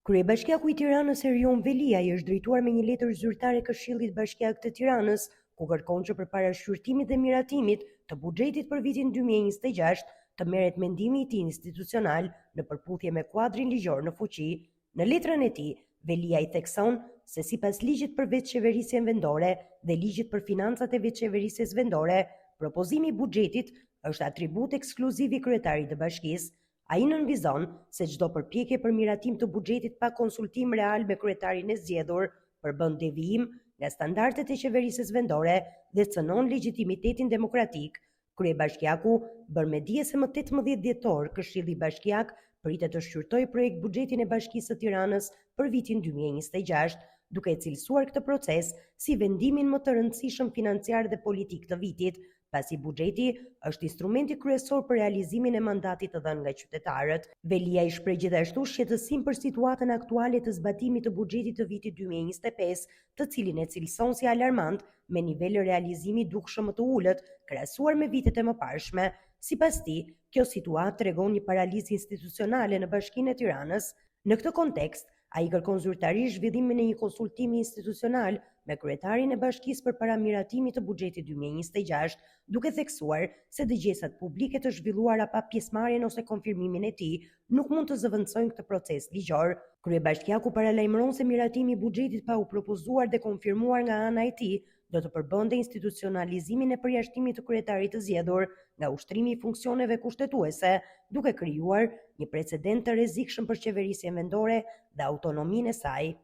Kryebashkiaku i Tiranës Erion Velia i është drejtuar me një letër zyrtare Këshillit Bashkiak të Tiranës, ku kërkon që përpara shqyrtimit dhe miratimit të buxhetit për vitin 2026 të merret mendimi i tij institucional në përputhje me kuadrin ligjor në fuqi. Në letrën e tij, Velia i thekson se sipas ligjit për veçqeverisjen vendore dhe ligjit për financat e veçqeverisjes vendore, propozimi i buxhetit është atribut ekskluziv i kryetarit të bashkisë. Ai nënvizon se çdo përpjekje për miratim të buxhetit pa konsultim real me kryetarin e zgjedhur përbën devijim nga standardet e qeverisjes vendore dhe cënon legjitimitetin demokratik. Kryebashkiaku bën me dije se më 18 dhjetor Këshilli Bashkiak pritet të shqyrtojë projekt buxhetin e Bashkisë së Tiranës për vitin 2026, duke e cilësuar këtë proces si vendimin më të rëndësishëm financiar dhe politik të vitit, pasi buxheti është instrumenti kryesor për realizimin e mandatit të dhënë nga qytetarët. Velia i shpreh gjithashtu shqetësim për situatën aktuale të zbatimit të buxhetit të vitit 2025, të cilin e cilëson si alarmant me nivel realizimi dukshëm më të ulët krahasuar me vitet e mëparshme. Sipas tij, kjo situatë tregon një paralizë institucionale në Bashkinë e Tiranës. Në këtë kontekst, ai kërkon zyrtarisht zhvillimin e një konsultimi institucional me kryetarin e bashkisë përpara miratimit të buxhetit 2026, duke theksuar se dëgjesat publike të zhvilluara pa pjesëmarrjen ose konfirmimin e tij nuk mund të zëvendësojnë këtë proces ligjor. Kryebashkiaku paralajmëron se miratimi i buxhetit pa u propozuar dhe konfirmuar nga ana e tij do të përbënte institucionalizimin e përjashtimit të kryetarit të zgjedhur nga ushtrimi i funksioneve kushtetuese, duke krijuar një precedent të rrezikshëm për qeverisjen vendore dhe autonominë e saj.